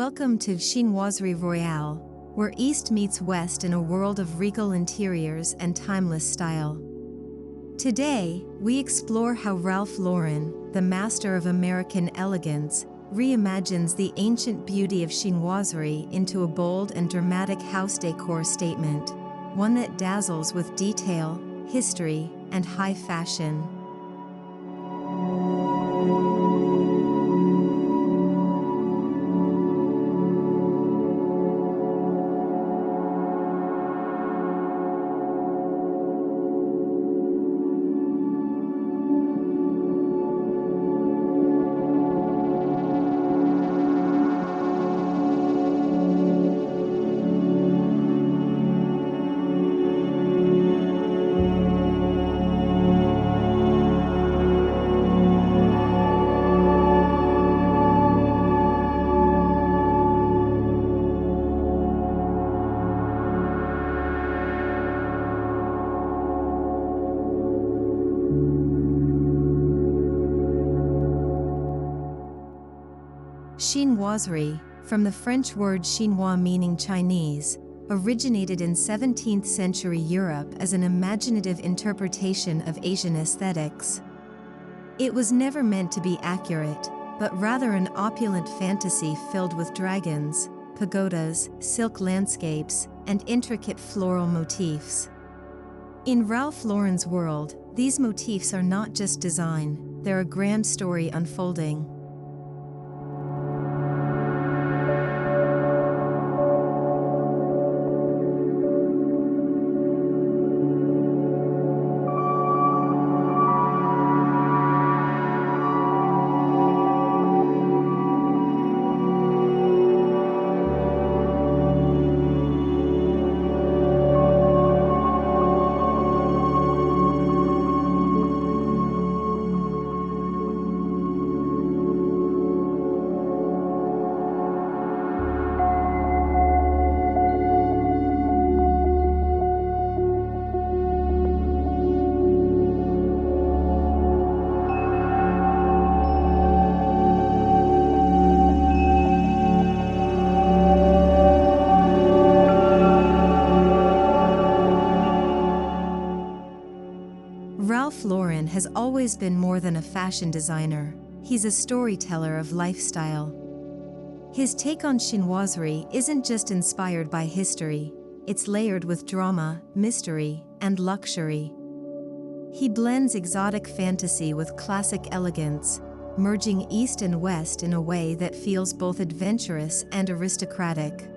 Welcome to Chinoiserie Royale, where East meets West in a world of regal interiors and timeless style. Today, we explore how Ralph Lauren, the master of American elegance, reimagines the ancient beauty of chinoiserie into a bold and dramatic house decor statement, one that dazzles with detail, history, and high fashion. Chinoiserie, from the French word chinois meaning Chinese, originated in 17th century Europe as an imaginative interpretation of Asian aesthetics. It was never meant to be accurate, but rather an opulent fantasy filled with dragons, pagodas, silk landscapes, and intricate floral motifs. In Ralph Lauren's world, these motifs are not just design, they're a grand story unfolding. Ralph Lauren has always been more than a fashion designer, he's a storyteller of lifestyle. His take on chinoiserie isn't just inspired by history, it's layered with drama, mystery, and luxury. He blends exotic fantasy with classic elegance, merging East and West in a way that feels both adventurous and aristocratic.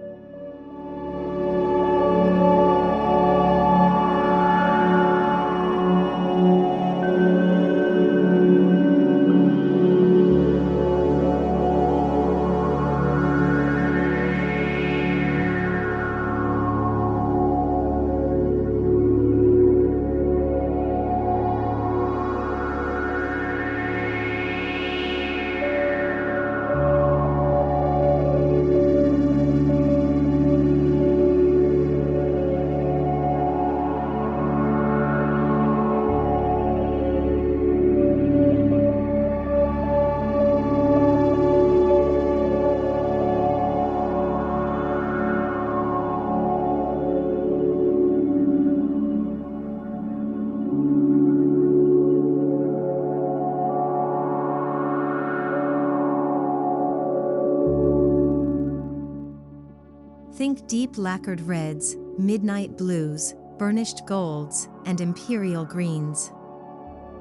Think deep lacquered reds, midnight blues, burnished golds, and imperial greens.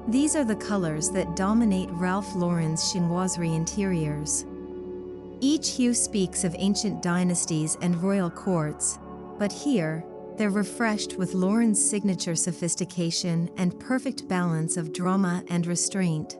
These are the colors that dominate Ralph Lauren's chinoiserie interiors. Each hue speaks of ancient dynasties and royal courts, but here, they're refreshed with Lauren's signature sophistication and perfect balance of drama and restraint.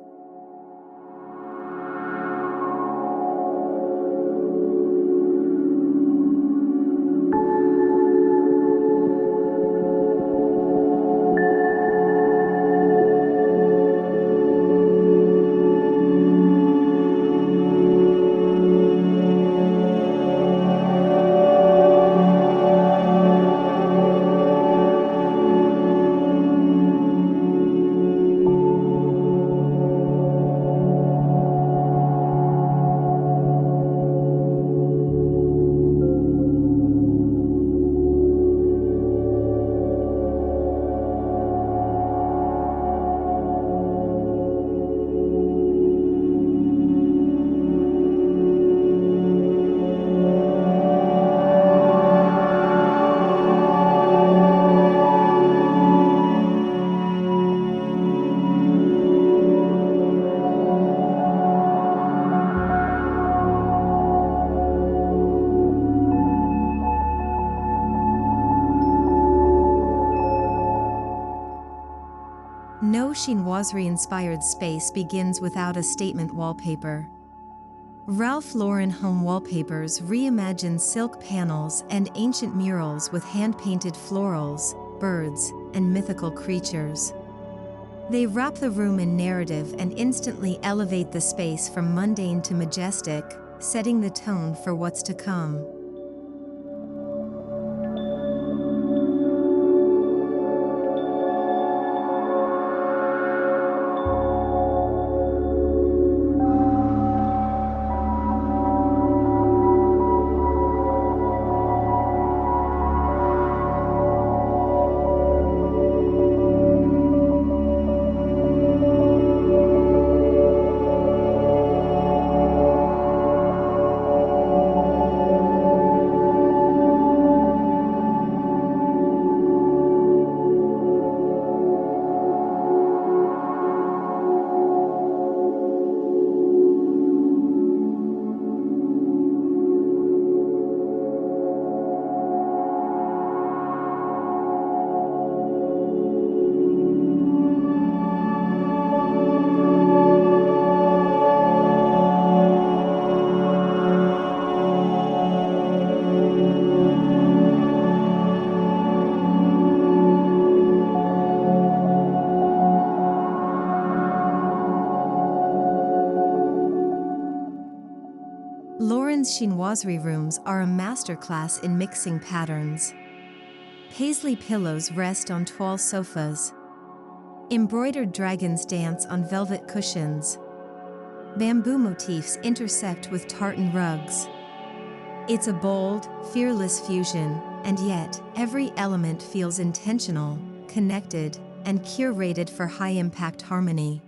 No chinoiserie-inspired space begins without a statement wallpaper. Ralph Lauren home wallpapers reimagine silk panels and ancient murals with hand-painted florals, birds, and mythical creatures. They wrap the room in narrative and instantly elevate the space from mundane to majestic, setting the tone for what's to come. Lauren's chinoiserie rooms are a masterclass in mixing patterns. Paisley pillows rest on toile sofas. Embroidered dragons dance on velvet cushions. Bamboo motifs intersect with tartan rugs. It's a bold, fearless fusion, and yet, every element feels intentional, connected, and curated for high-impact harmony.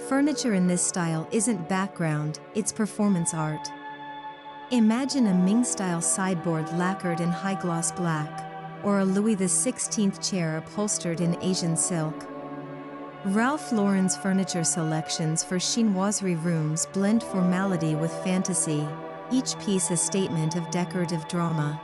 Furniture in this style isn't background, it's performance art. Imagine a Ming-style sideboard lacquered in high-gloss black, or a Louis XVI chair upholstered in Asian silk. Ralph Lauren's furniture selections for chinoiserie rooms blend formality with fantasy, each piece a statement of decorative drama.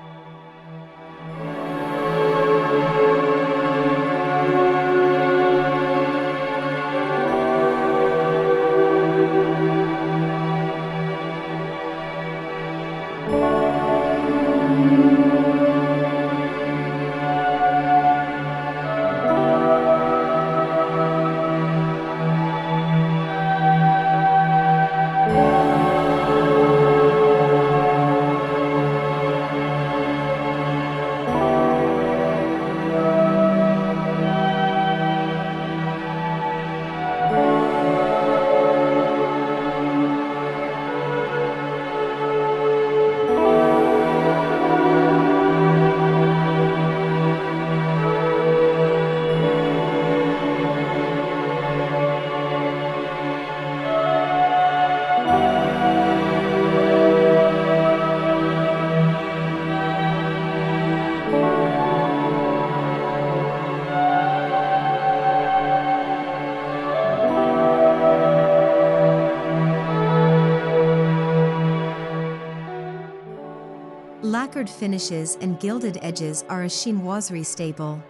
Lacquered finishes and gilded edges are a chinoiserie staple.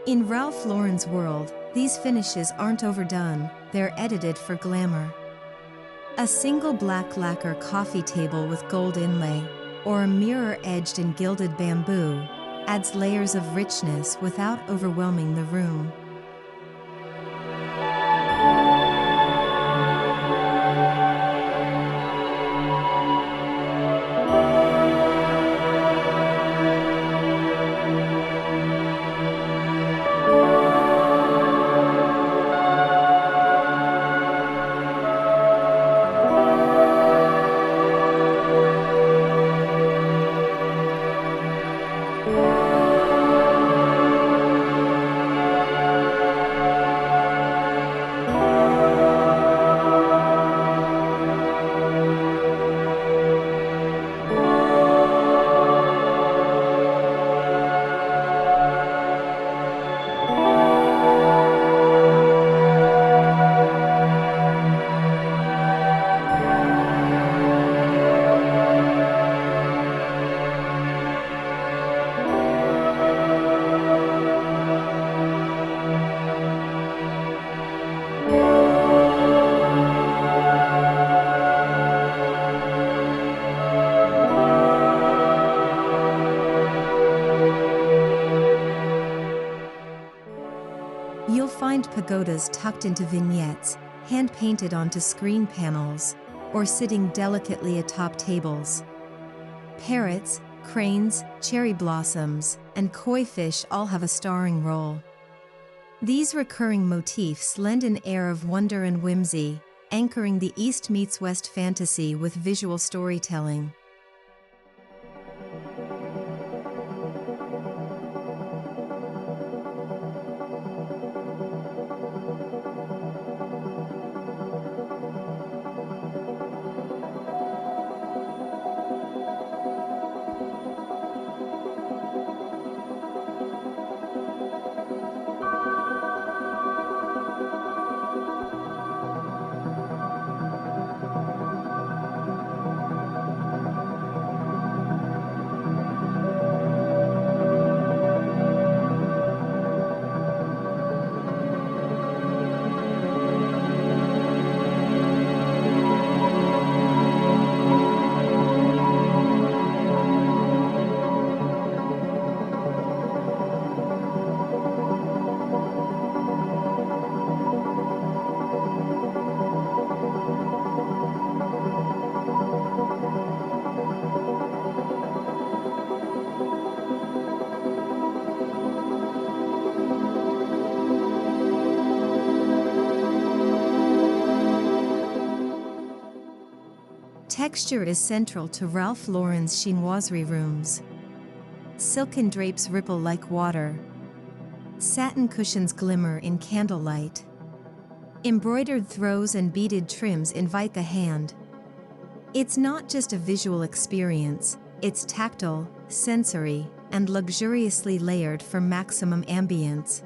In Ralph Lauren's world, these finishes aren't overdone, they're edited for glamour. A single black lacquer coffee table with gold inlay, or a mirror edged in gilded bamboo, adds layers of richness without overwhelming the room. You'll find pagodas tucked into vignettes, hand-painted onto screen panels, or sitting delicately atop tables. Parrots, cranes, cherry blossoms, and koi fish all have a starring role. These recurring motifs lend an air of wonder and whimsy, anchoring the East meets West fantasy with visual storytelling. Texture is central to Ralph Lauren's chinoiserie rooms. Silken drapes ripple like water. Satin cushions glimmer in candlelight. Embroidered throws and beaded trims invite the hand. It's not just a visual experience, it's tactile, sensory, and luxuriously layered for maximum ambience.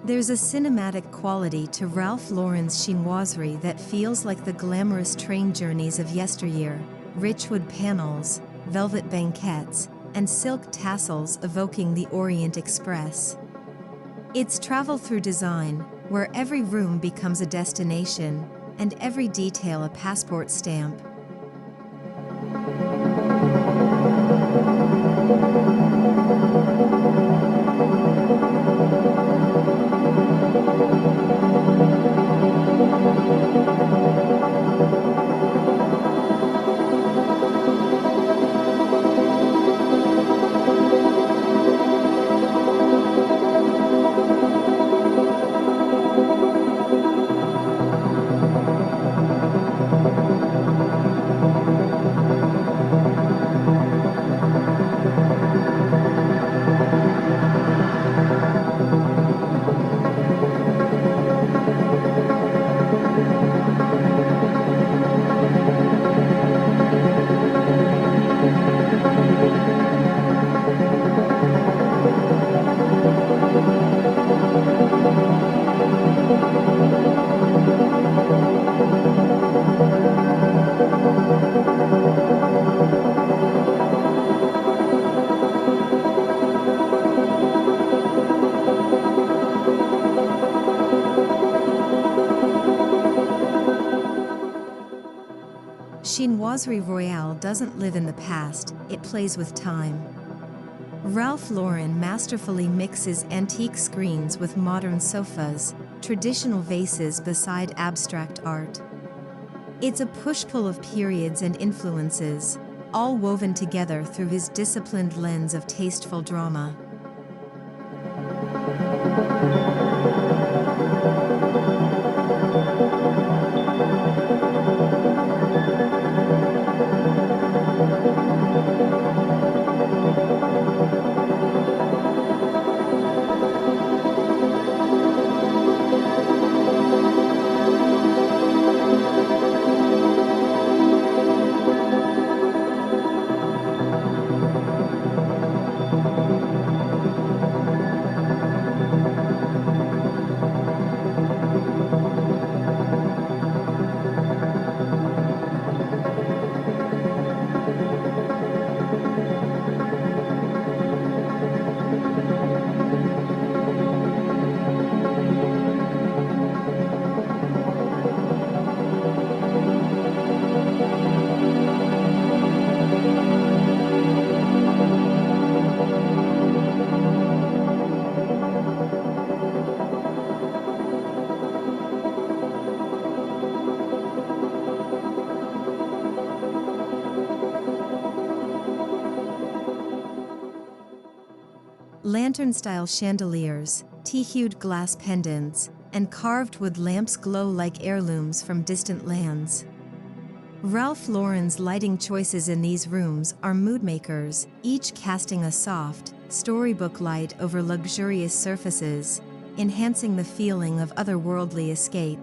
There's a cinematic quality to Ralph Lauren's chinoiserie that feels like the glamorous train journeys of yesteryear, rich wood panels, velvet banquettes, and silk tassels evoking the Orient Express. It's travel through design, where every room becomes a destination, and every detail a passport stamp. Chinoiserie Royale doesn't live in the past, it plays with time. Ralph Lauren masterfully mixes antique screens with modern sofas, traditional vases beside abstract art. It's a push-pull of periods and influences, all woven together through his disciplined lens of tasteful drama. Lantern-style chandeliers, tea-hued glass pendants, and carved wood lamps glow like heirlooms from distant lands. Ralph Lauren's lighting choices in these rooms are mood-makers, each casting a soft, storybook light over luxurious surfaces, enhancing the feeling of otherworldly escape.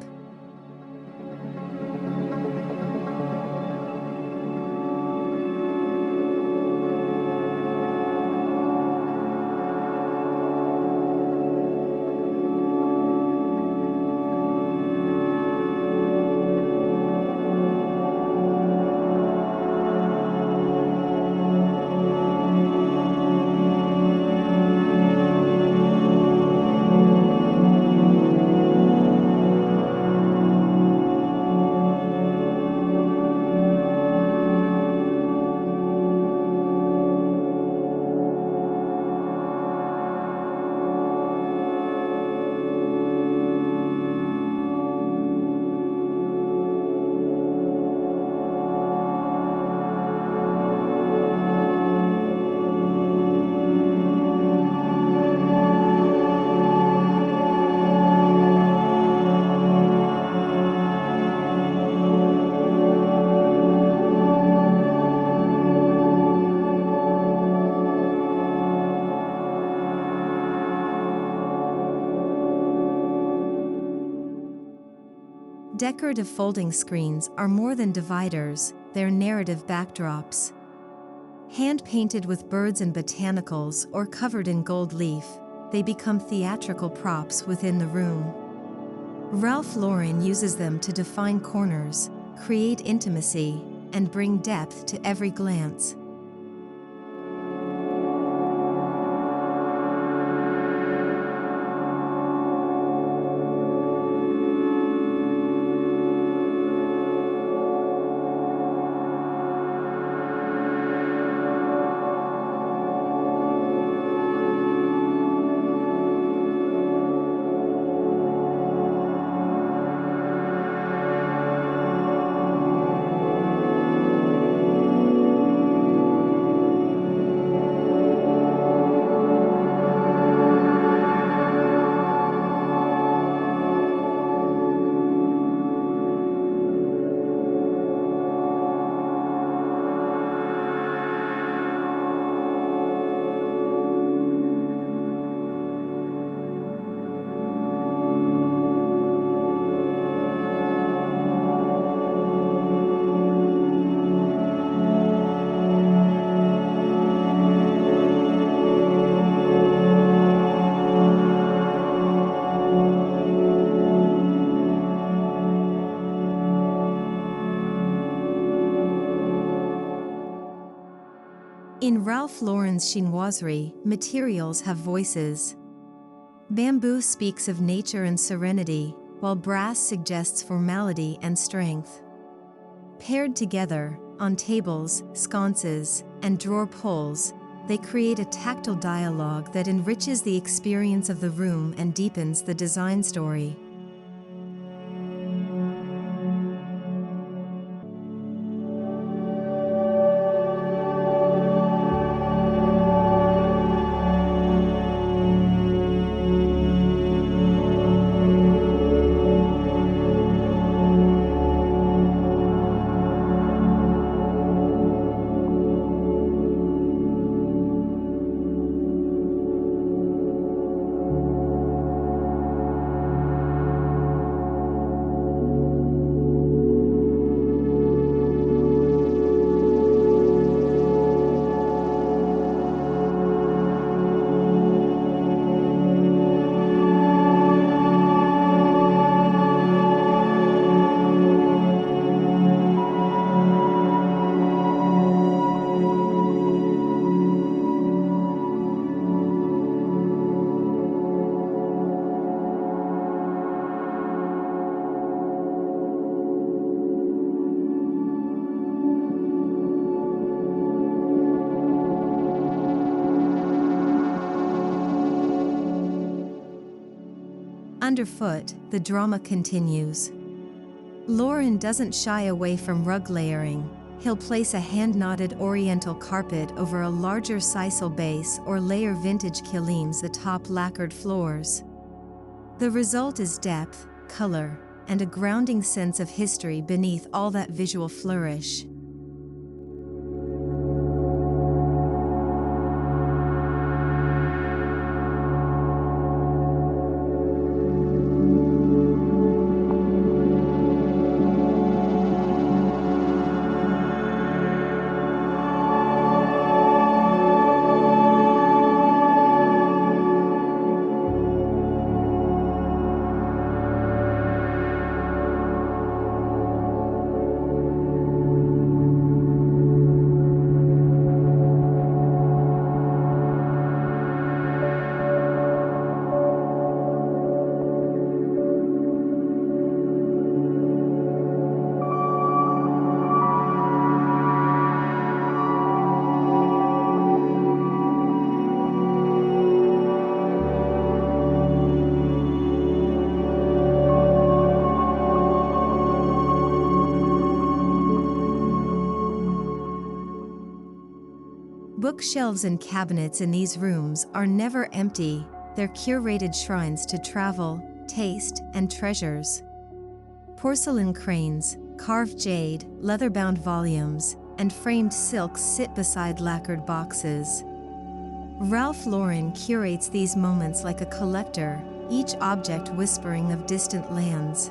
Decorative folding screens are more than dividers, they're narrative backdrops. Hand-painted with birds and botanicals or covered in gold leaf, they become theatrical props within the room. Ralph Lauren uses them to define corners, create intimacy, and bring depth to every glance. In Ralph Lauren's chinoiserie, materials have voices. Bamboo speaks of nature and serenity, while brass suggests formality and strength. Paired together, on tables, sconces, and drawer pulls, they create a tactile dialogue that enriches the experience of the room and deepens the design story. Underfoot, the drama continues. Lauren doesn't shy away from rug layering. He'll place a hand-knotted oriental carpet over a larger sisal base or layer vintage kilims atop lacquered floors. The result is depth, color, and a grounding sense of history beneath all that visual flourish. Bookshelves and cabinets in these rooms are never empty, they're curated shrines to travel, taste, and treasures. Porcelain cranes, carved jade, leather-bound volumes, and framed silks sit beside lacquered boxes. Ralph Lauren curates these moments like a collector, each object whispering of distant lands.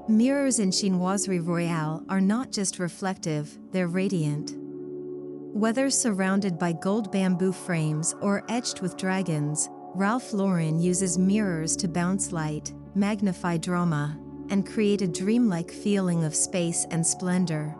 Mirrors in Chinoiserie Royale are not just reflective, they're radiant. Whether surrounded by gold bamboo frames or etched with dragons, Ralph Lauren uses mirrors to bounce light, magnify drama, and create a dreamlike feeling of space and splendor.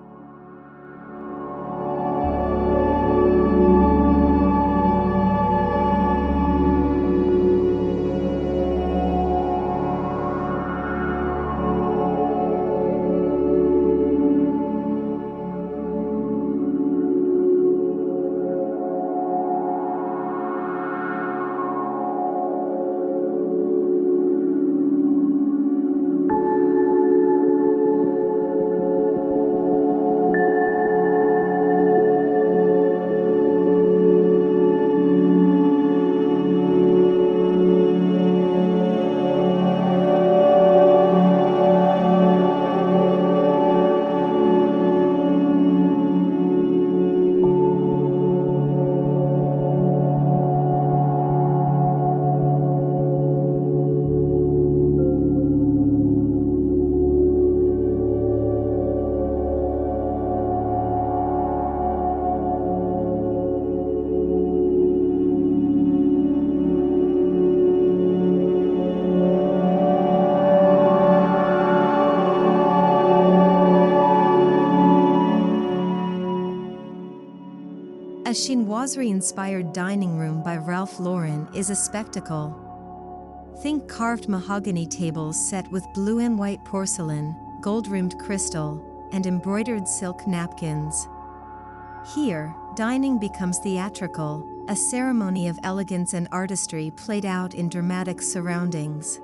chinoiserie-inspired dining room by Ralph Lauren is a spectacle. Think carved mahogany tables set with blue and white porcelain, gold-rimmed crystal, and embroidered silk napkins. Here, dining becomes theatrical, a ceremony of elegance and artistry played out in dramatic surroundings.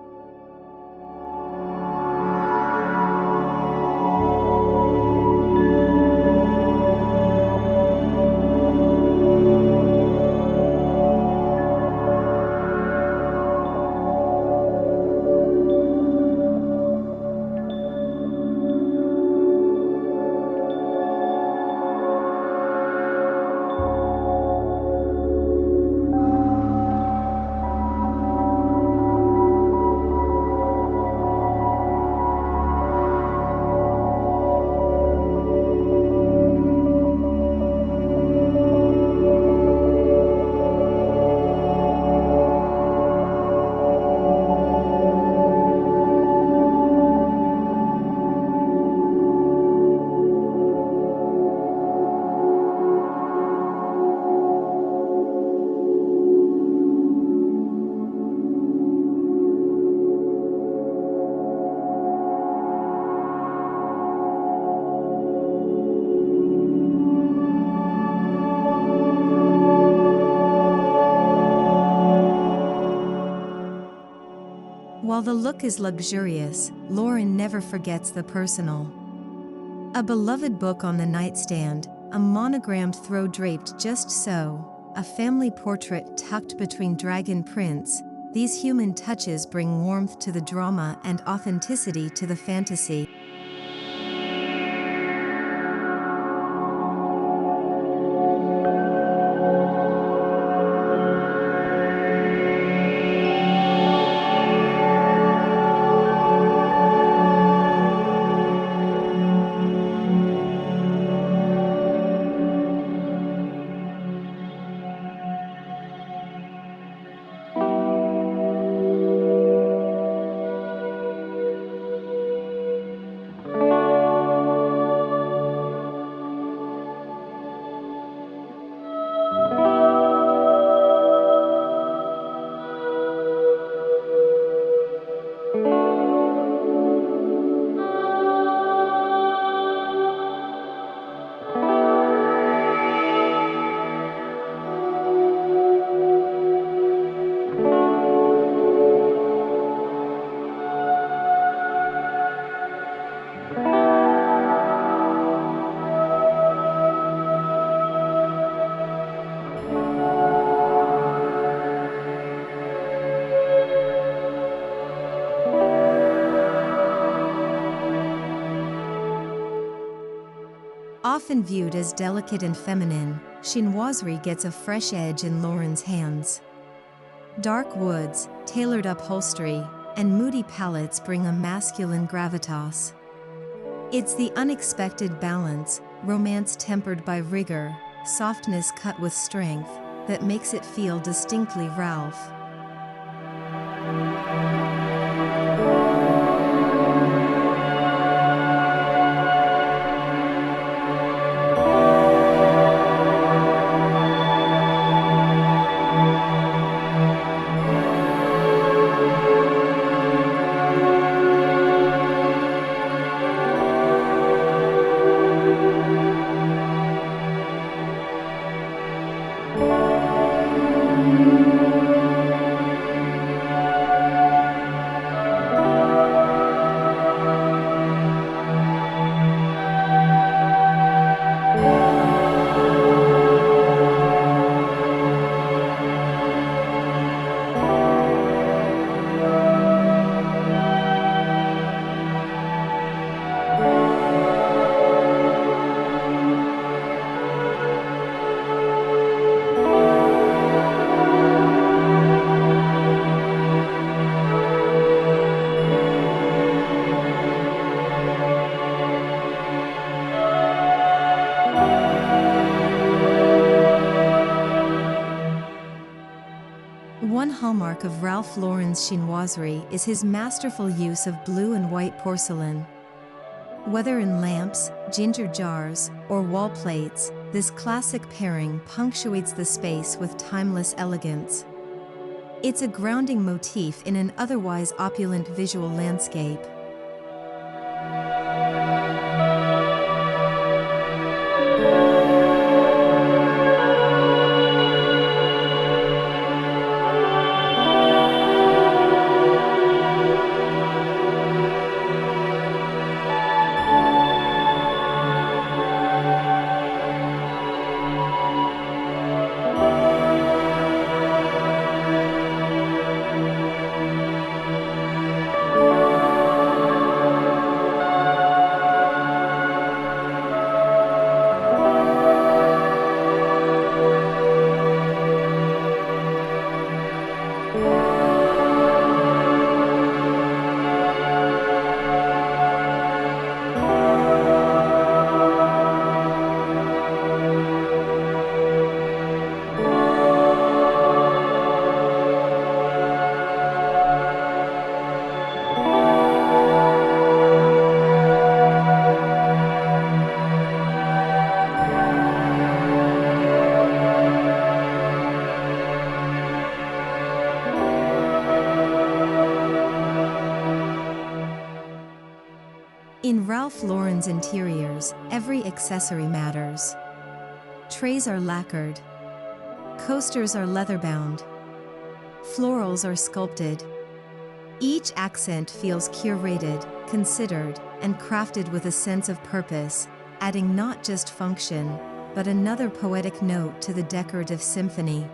While the look is luxurious, Lauren never forgets the personal. A beloved book on the nightstand, a monogrammed throw draped just so, a family portrait tucked between dragon prints, these human touches bring warmth to the drama and authenticity to the fantasy. Often viewed as delicate and feminine, chinoiserie gets a fresh edge in Lauren's hands. Dark woods, tailored upholstery, and moody palettes bring a masculine gravitas. It's the unexpected balance, romance tempered by rigor, softness cut with strength, that makes it feel distinctly Ralph. One hallmark of Ralph Lauren's chinoiserie is his masterful use of blue and white porcelain. Whether in lamps, ginger jars, or wall plates, This classic pairing punctuates the space with timeless elegance. It's a grounding motif in an otherwise opulent visual landscape. In Ralph Lauren's interiors, every accessory matters. Trays are lacquered. Coasters are leather-bound. Florals are sculpted. Each accent feels curated, considered, and crafted with a sense of purpose, adding not just function, but another poetic note to the decorative symphony.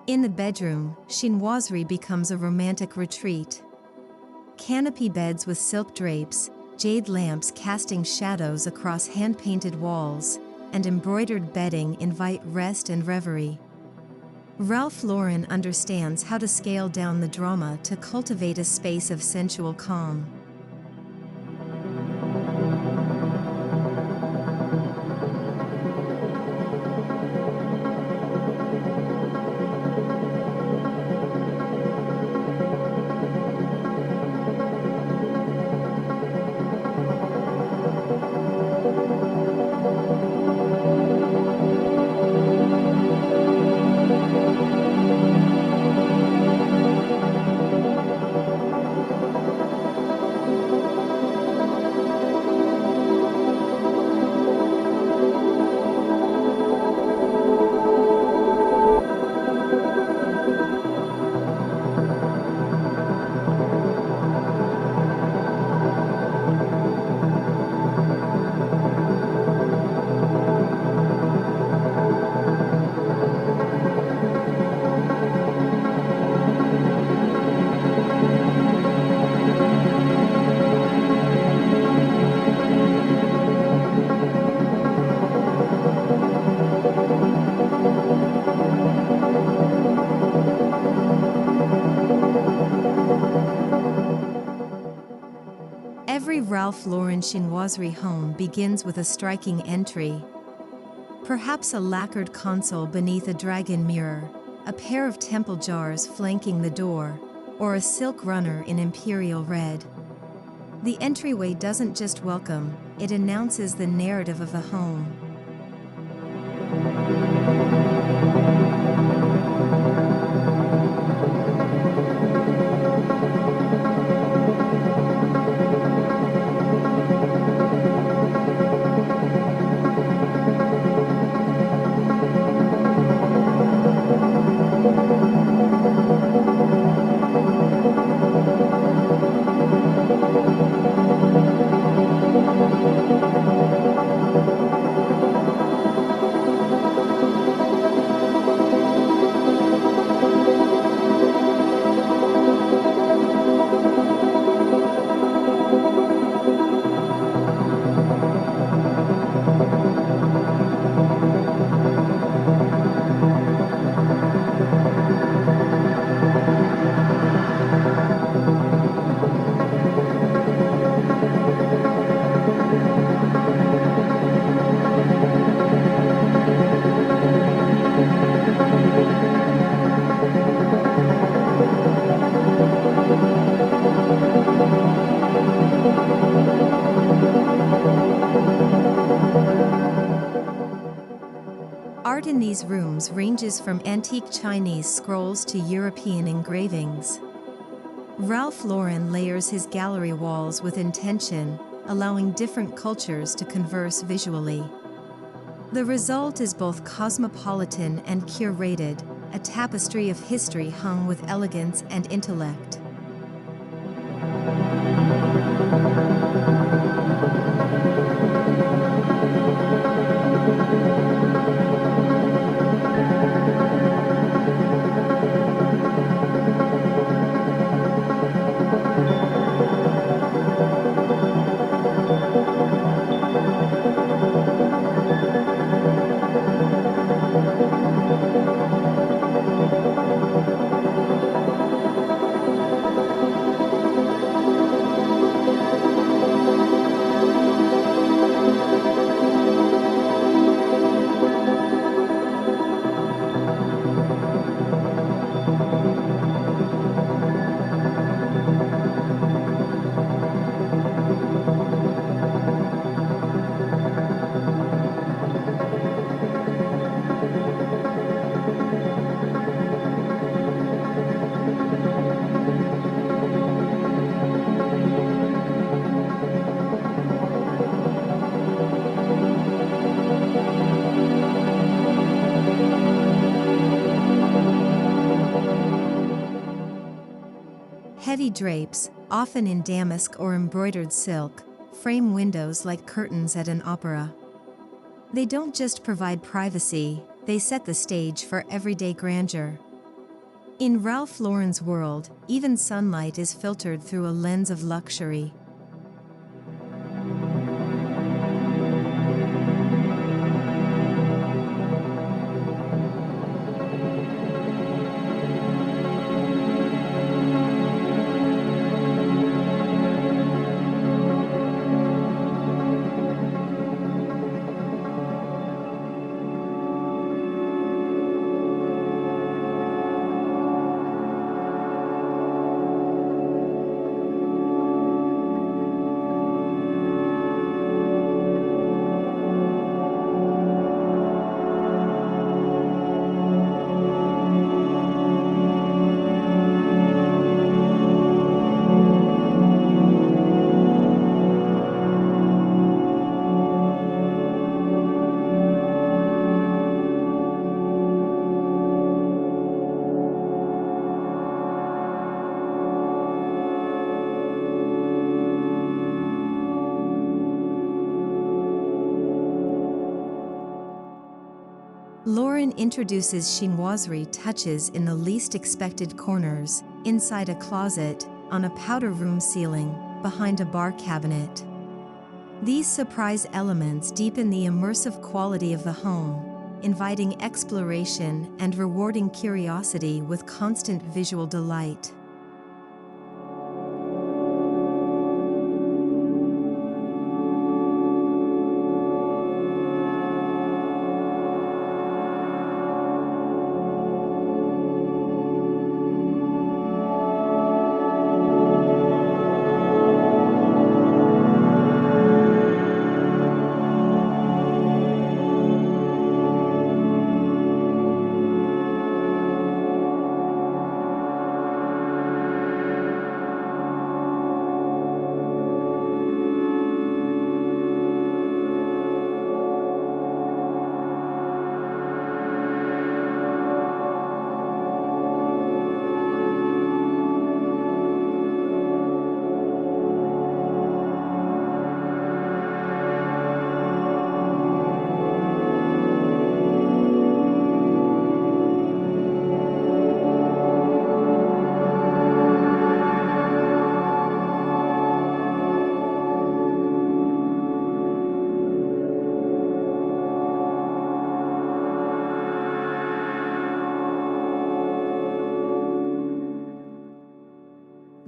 In the bedroom, chinoiserie becomes a romantic retreat. Canopy beds with silk drapes, jade lamps casting shadows across hand-painted walls, and embroidered bedding invite rest and reverie. Ralph Lauren understands how to scale down the drama to cultivate a space of sensual calm. Every Ralph Lauren chinoiserie home begins with a striking entry. Perhaps a lacquered console beneath a dragon mirror, a pair of temple jars flanking the door, or a silk runner in imperial red. The entryway doesn't just welcome, it announces the narrative of the home. Chinese rooms ranges from antique Chinese scrolls to European engravings. Ralph Lauren layers his gallery walls with intention, allowing different cultures to converse visually. The result is both cosmopolitan and curated, a tapestry of history hung with elegance and intellect. Heavy drapes, often in damask or embroidered silk, frame windows like curtains at an opera. They don't just provide privacy, they set the stage for everyday grandeur. In Ralph Lauren's world, even sunlight is filtered through a lens of luxury. Lauren introduces chinoiserie touches in the least expected corners, inside a closet, on a powder room ceiling, behind a bar cabinet. These surprise elements deepen the immersive quality of the home, inviting exploration and rewarding curiosity with constant visual delight.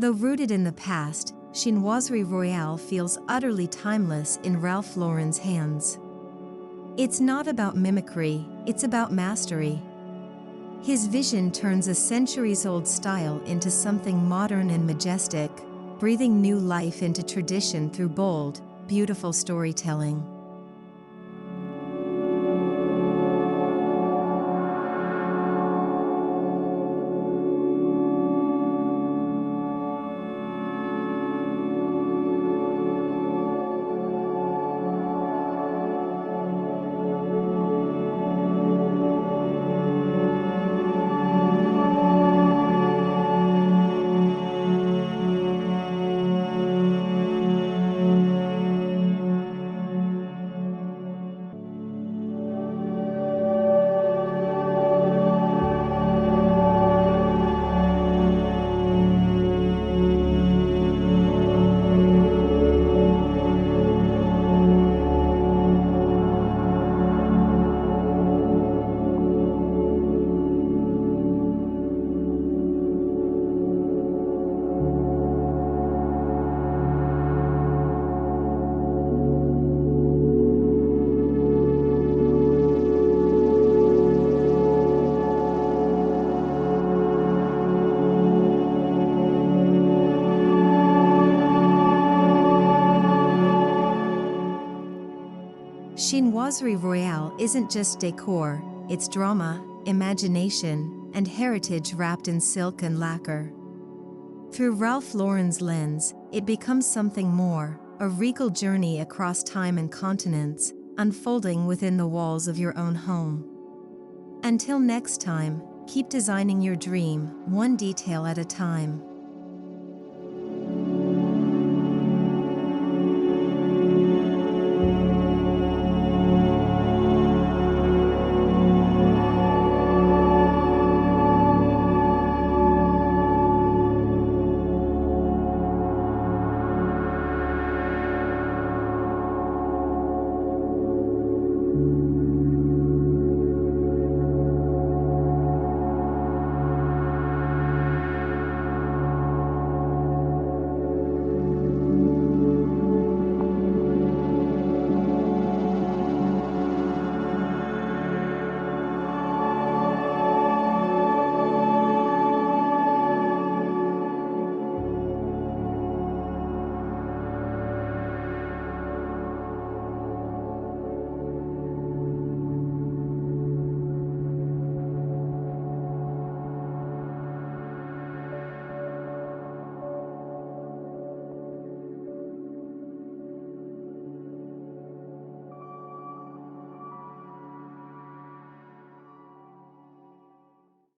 Though rooted in the past, Chinoiserie Royale feels utterly timeless in Ralph Lauren's hands. It's not about mimicry, it's about mastery. His vision turns a centuries-old style into something modern and majestic, breathing new life into tradition through bold, beautiful storytelling. Chinoiserie Royale isn't just decor, it's drama, imagination, and heritage wrapped in silk and lacquer. Through Ralph Lauren's lens, it becomes something more, a regal journey across time and continents, unfolding within the walls of your own home. Until next time, keep designing your dream, one detail at a time.